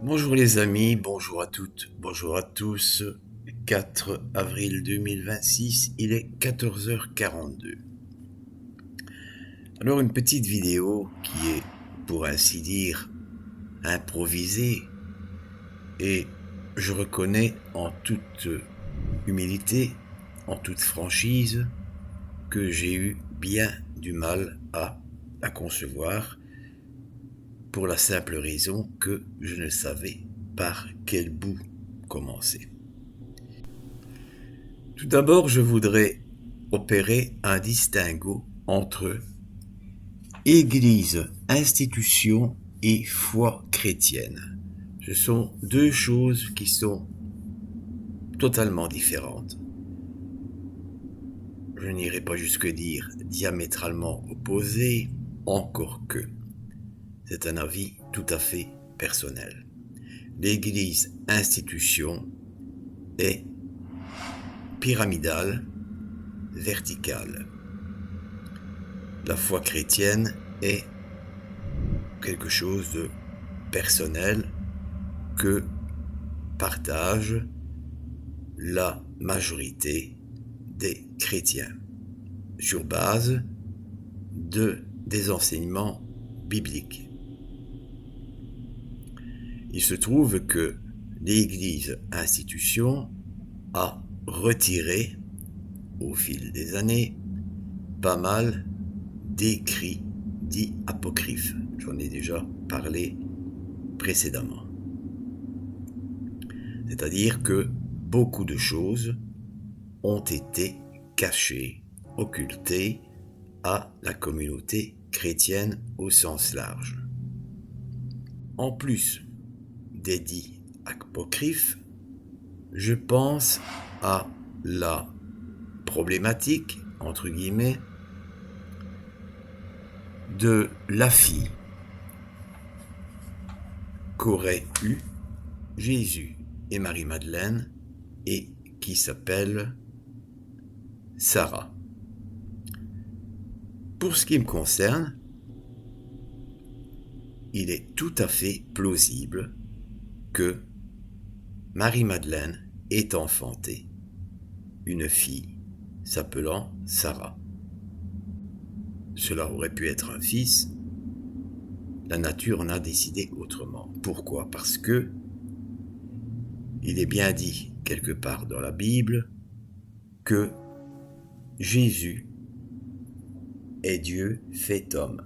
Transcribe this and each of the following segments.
Bonjour les amis, bonjour à toutes, bonjour à tous. 4 avril 2026, il est 14h42. Alors une petite vidéo qui est, pour ainsi dire, improvisée, et je reconnais en toute humilité, en toute franchise, que j'ai eu bien du mal à la concevoir, pour la simple raison que je ne savais par quel bout commencer. Tout d'abord, je voudrais opérer un distinguo entre Église, institution et foi chrétienne. Ce sont deux choses qui sont totalement différentes. Je n'irai pas jusque dire diamétralement opposées, encore que. C'est un avis tout à fait personnel. L'Église institution est pyramidale, verticale. La foi chrétienne est quelque chose de personnel que partage la majorité des chrétiens sur base des enseignements bibliques. Il se trouve que l'Église institution a retiré au fil des années pas mal d'écrits dits apocryphes. J'en ai déjà parlé précédemment. C'est-à-dire que beaucoup de choses ont été cachées, occultées à la communauté chrétienne au sens large. En plus des dits apocryphes, je pense à la problématique, entre guillemets, de la fille qu'auraient eu Jésus et Marie-Madeleine et qui s'appelle Sarah. Pour ce qui me concerne, il est tout à fait plausible que Marie-Madeleine ait enfanté une fille s'appelant Sarah. Cela aurait pu être un fils. La nature en a décidé autrement. Pourquoi ? Parce que il est bien dit quelque part dans la Bible que Jésus est Dieu fait homme.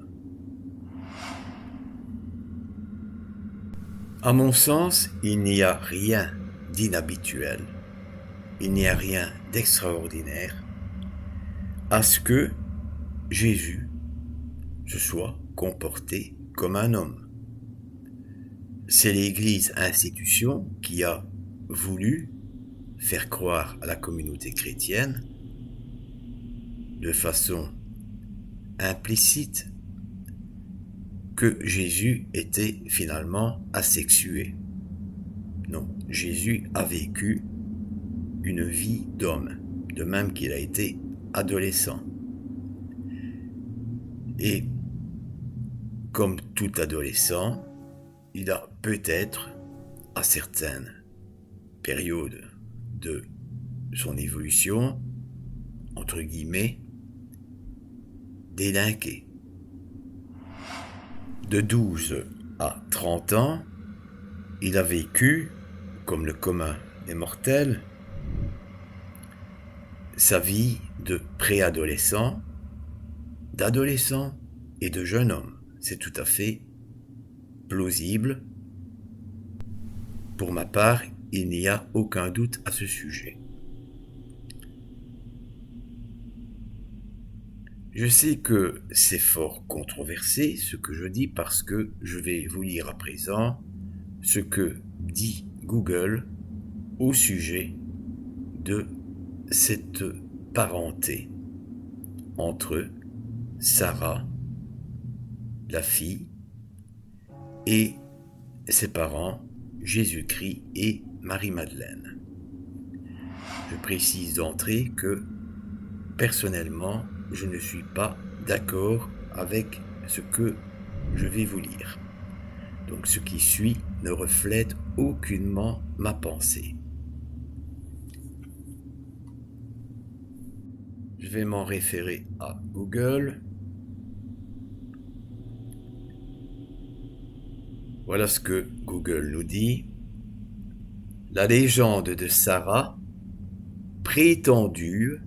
À mon sens, il n'y a rien d'inhabituel, il n'y a rien d'extraordinaire à ce que Jésus se soit comporté comme un homme. C'est l'Église institution qui a voulu faire croire à la communauté chrétienne de façon implicite que Jésus était finalement asexué. Non, Jésus a vécu une vie d'homme, de même qu'il a été adolescent. Et comme tout adolescent, il a peut-être, à certaines périodes de son évolution, entre guillemets, délinqué. De 12 à 30 ans, il a vécu, comme le commun des mortels, sa vie de préadolescent, d'adolescent et de jeune homme. C'est tout à fait plausible. Pour ma part, il n'y a aucun doute à ce sujet. Je sais que c'est fort controversé ce que je dis parce que je vais vous lire à présent ce que dit Google au sujet de cette parenté entre Sarah, la fille, et ses parents, Jésus-Christ et Marie-Madeleine. Je précise d'entrée que, personnellement, je ne suis pas d'accord avec ce que je vais vous lire. Donc ce qui suit ne reflète aucunement ma pensée. Je vais m'en référer à Google. Voilà ce que Google nous dit. La légende de Sarah, prétendue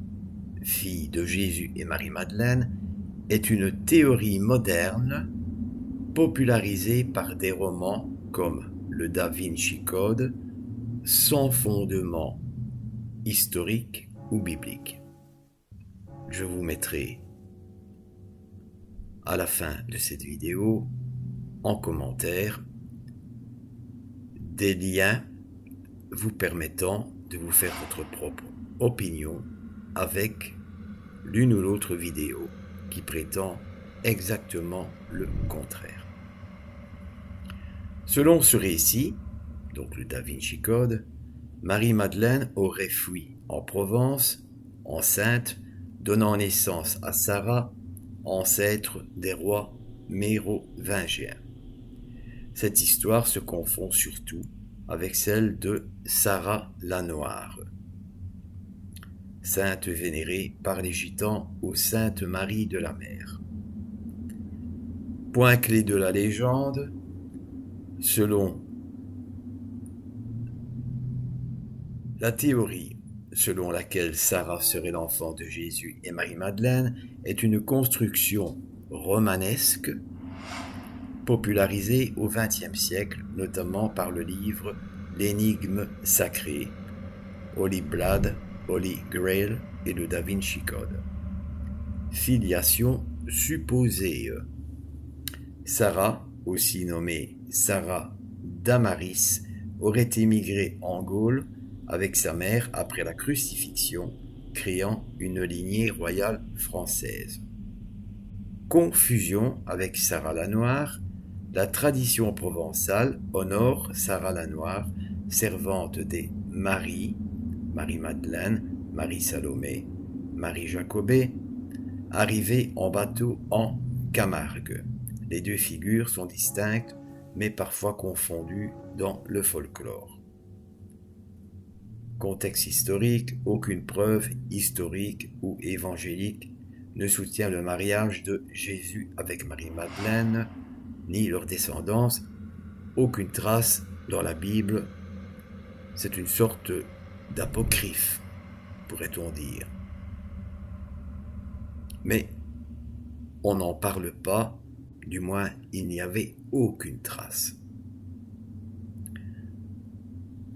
fille de Jésus et Marie-Madeleine, est une théorie moderne popularisée par des romans comme le Da Vinci Code, sans fondement historique ou biblique. Je vous mettrai à la fin de cette vidéo en commentaire des liens vous permettant de vous faire votre propre opinion avec l'une ou l'autre vidéo qui prétend exactement le contraire. Selon ce récit, donc le Da Vinci Code, Marie-Madeleine aurait fui en Provence, enceinte, donnant naissance à Sarah, ancêtre des rois mérovingiens. Cette histoire se confond surtout avec celle de Sarah la Noire, sainte vénérée par les Gitans aux Sainte Marie de la Mer. Point clé de la légende, selon la théorie selon laquelle Sarah serait l'enfant de Jésus et Marie-Madeleine est une construction romanesque popularisée au XXe siècle, notamment par le livre L'énigme sacrée, Holy Blood, Holy Grail et le Da Vinci Code. Filiation supposée. Sarah, aussi nommée Sarah Damaris, aurait émigré en Gaule avec sa mère après la crucifixion, créant une lignée royale française. Confusion avec Sarah la Noire, la tradition provençale honore Sarah la Noire, servante des Marie, Marie-Madeleine, Marie-Salomé, Marie-Jacobée, arrivée en bateau en Camargue. Les deux figures sont distinctes, mais parfois confondues dans le folklore. Contexte historique, aucune preuve historique ou évangélique ne soutient le mariage de Jésus avec Marie-Madeleine, ni leur descendance, aucune trace dans la Bible. C'est une sorte d'apocryphe, pourrait-on dire. Mais on n'en parle pas, du moins il n'y avait aucune trace.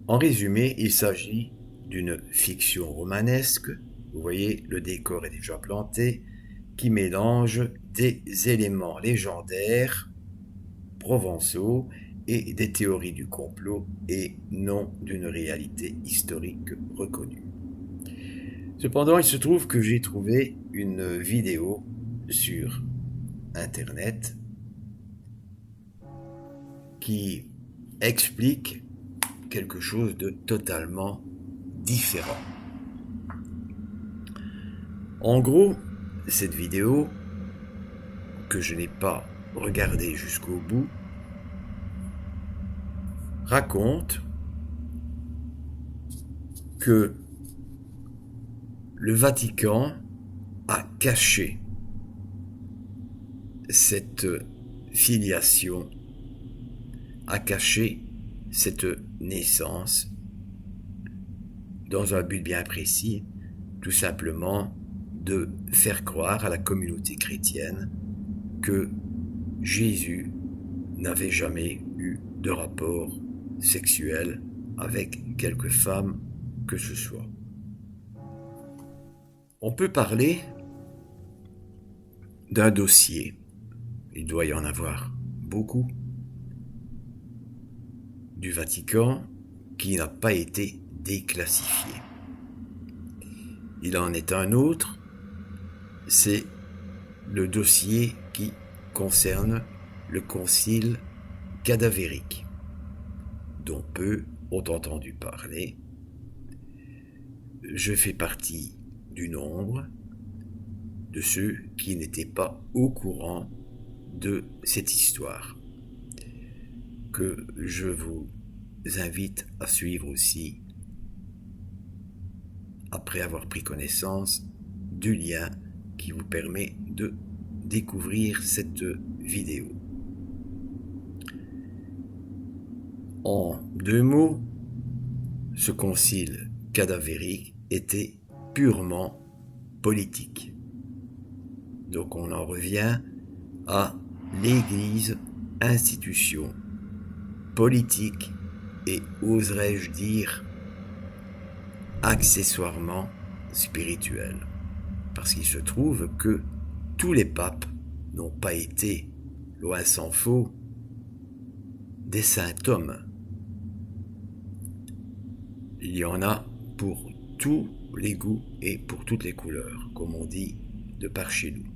En résumé, il s'agit d'une fiction romanesque, vous voyez, le décor est déjà planté, qui mélange des éléments légendaires, provençaux, et des théories du complot, et non d'une réalité historique reconnue. Cependant, il se trouve que j'ai trouvé une vidéo sur Internet qui explique quelque chose de totalement différent. En gros, cette vidéo, que je n'ai pas regardée jusqu'au bout, raconte que le Vatican a caché cette filiation, a caché cette naissance dans un but bien précis, tout simplement de faire croire à la communauté chrétienne que Jésus n'avait jamais eu de rapport sexuel avec quelque femme que ce soit. On peut parler d'un dossier, il doit y en avoir beaucoup, du Vatican qui n'a pas été déclassifié. Il en est un autre, c'est le dossier qui concerne le concile cadavérique, dont peu ont entendu parler. Je fais partie du nombre de ceux qui n'étaient pas au courant de cette histoire. que je vous invite à suivre aussi après avoir pris connaissance du lien qui vous permet de découvrir cette vidéo. En 2 mots, ce concile cadavérique était purement politique. Donc on en revient à l'Église, institution politique et, oserais-je dire, accessoirement spirituelle. Parce qu'il se trouve que tous les papes n'ont pas été, loin s'en faut, des saints hommes. Il y en a pour tous les goûts et pour toutes les couleurs, comme on dit de par chez nous.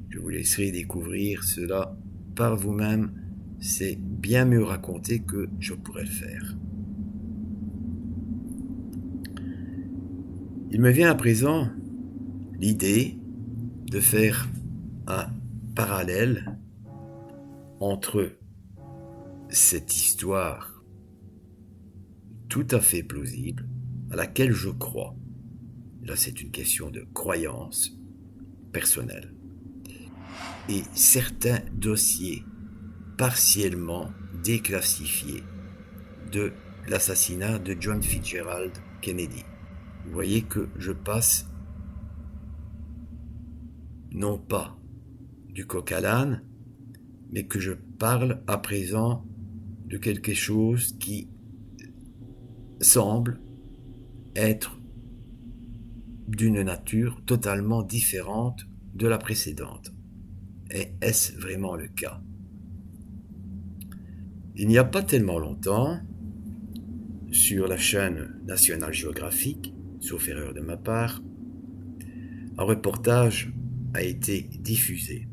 Je vous laisserai découvrir cela par vous-même, c'est bien mieux raconté que je pourrais le faire. Il me vient à présent l'idée de faire un parallèle entre cette histoire tout à fait plausible, à laquelle je crois. Là, c'est une question de croyance personnelle. Et certains dossiers partiellement déclassifiés de l'assassinat de John Fitzgerald Kennedy. Vous voyez que je passe non pas du coq à l'âne, mais que je parle à présent de quelque chose qui semble être d'une nature totalement différente de la précédente. Et est-ce vraiment le cas? Il n'y a pas tellement longtemps, sur la chaîne National Geographic, sauf erreur de ma part, un reportage a été diffusé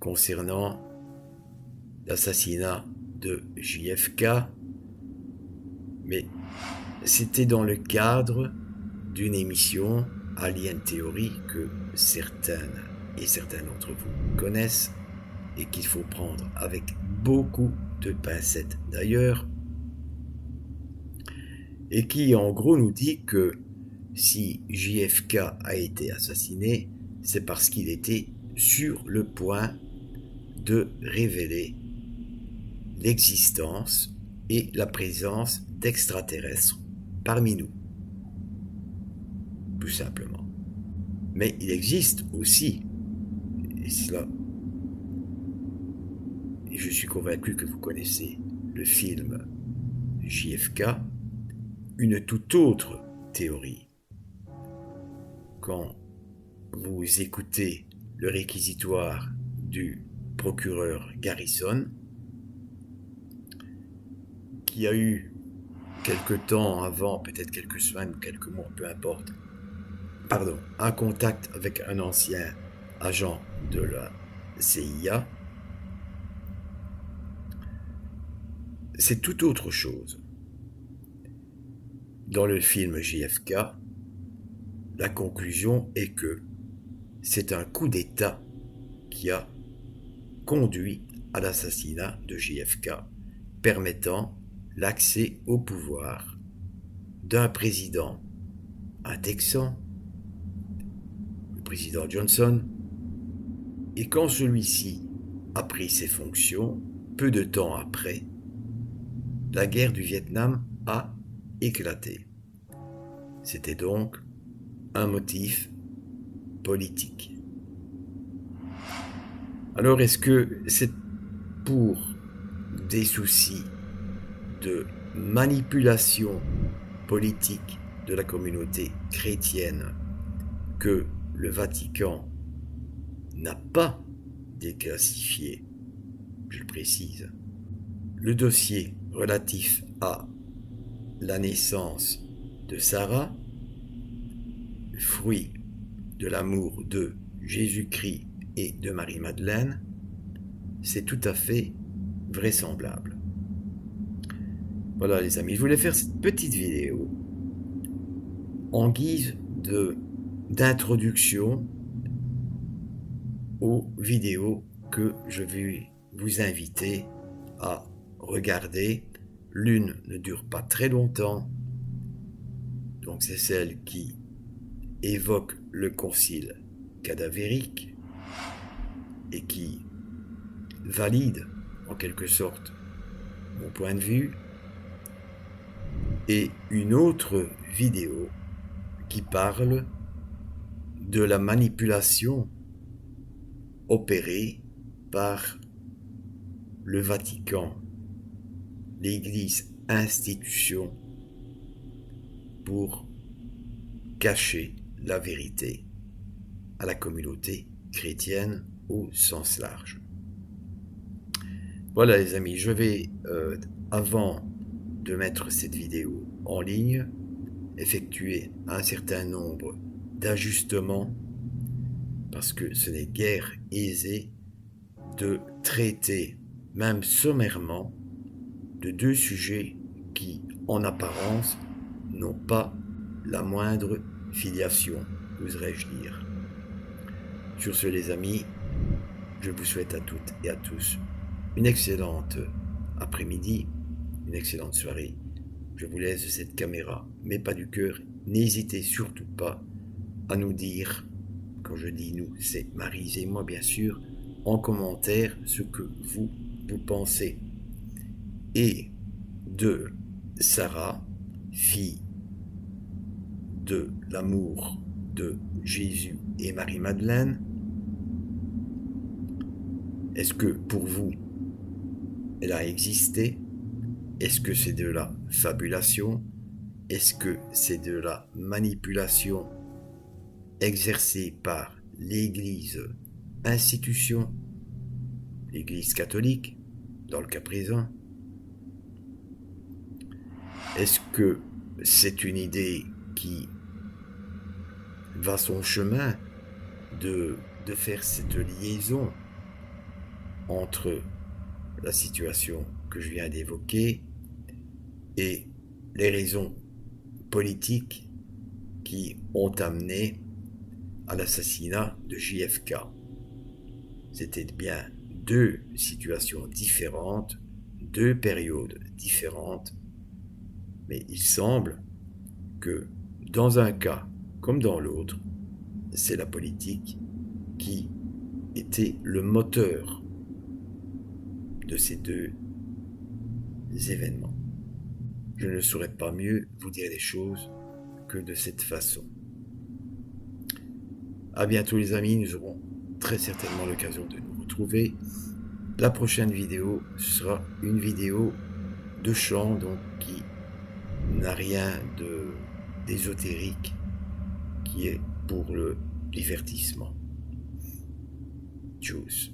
concernant l'assassinat de JFK, mais c'était dans le cadre d'une émission Alien Theory que certaines et certains d'entre vous connaissent et qu'il faut prendre avec beaucoup de pincettes d'ailleurs, et qui en gros nous dit que si JFK a été assassiné, c'est parce qu'il était sur le point de révéler l'existence et la présence d'extraterrestres parmi nous. Tout simplement. Mais il existe aussi, et cela, et je suis convaincu que vous connaissez le film JFK, une toute autre théorie. Quand vous écoutez le réquisitoire du procureur Garrison, qui a eu quelque temps avant, peut-être quelques semaines ou quelques mois, peu importe, un contact avec un ancien agent de la CIA, c'est tout autre chose. Dans le film JFK, la conclusion est que c'est un coup d'État qui a conduit à l'assassinat de JFK, permettant l'accès au pouvoir d'un président, un Texan, le président Johnson, et quand celui-ci a pris ses fonctions, peu de temps après, la guerre du Vietnam a éclaté. C'était donc un motif politique. Alors est-ce que c'est pour des soucis de manipulation politique de la communauté chrétienne que le Vatican n'a pas déclassifié, je le précise, le dossier relatif à la naissance de Sarah, fruit de l'amour de Jésus-Christ et de Marie-Madeleine, c'est tout à fait vraisemblable. Voilà les amis, je voulais faire cette petite vidéo en guise d'introduction aux vidéos que je vais vous inviter à regarder. L'une ne dure pas très longtemps, donc c'est celle qui évoque le concile cadavérique et qui valide en quelque sorte mon point de vue, et une autre vidéo qui parle de la manipulation opérée par le Vatican, l'Église institution, pour cacher la vérité à la communauté chrétienne au sens large. Voilà les amis, je vais, avant de mettre cette vidéo en ligne, effectuer un certain nombre d'ajustements, parce que ce n'est guère aisé de traiter, même sommairement, de deux sujets qui, en apparence, n'ont pas la moindre filiation, oserais-je dire. Sur ce les amis, je vous souhaite à toutes et à tous une excellente après-midi, une excellente soirée. Je vous laisse cette caméra, mais pas du cœur. N'hésitez surtout pas à nous dire, quand je dis nous, c'est Maryse et moi bien sûr, en commentaire ce que vous pensez. Et de Sarah, fille de l'amour de Jésus et Marie-Madeleine, est-ce que pour vous, elle a existé? Est-ce que c'est de la fabulation? Est-ce que c'est de la manipulation exercée par l'Église institution, l'Église catholique, dans le cas présent? Est-ce que c'est une idée qui va son chemin de faire cette liaison entre la situation que je viens d'évoquer et les raisons politiques qui ont amené à l'assassinat de JFK? C'était bien deux situations différentes, deux périodes différentes, mais il semble que dans un cas comme dans l'autre, c'est la politique qui était le moteur de ces deux événements. Je ne saurais pas mieux vous dire les choses que de cette façon. À bientôt les amis, nous aurons très certainement l'occasion de nous retrouver. La prochaine vidéo sera une vidéo de chant, donc qui n'a rien d'ésotérique, qui est pour le divertissement. Tchuss.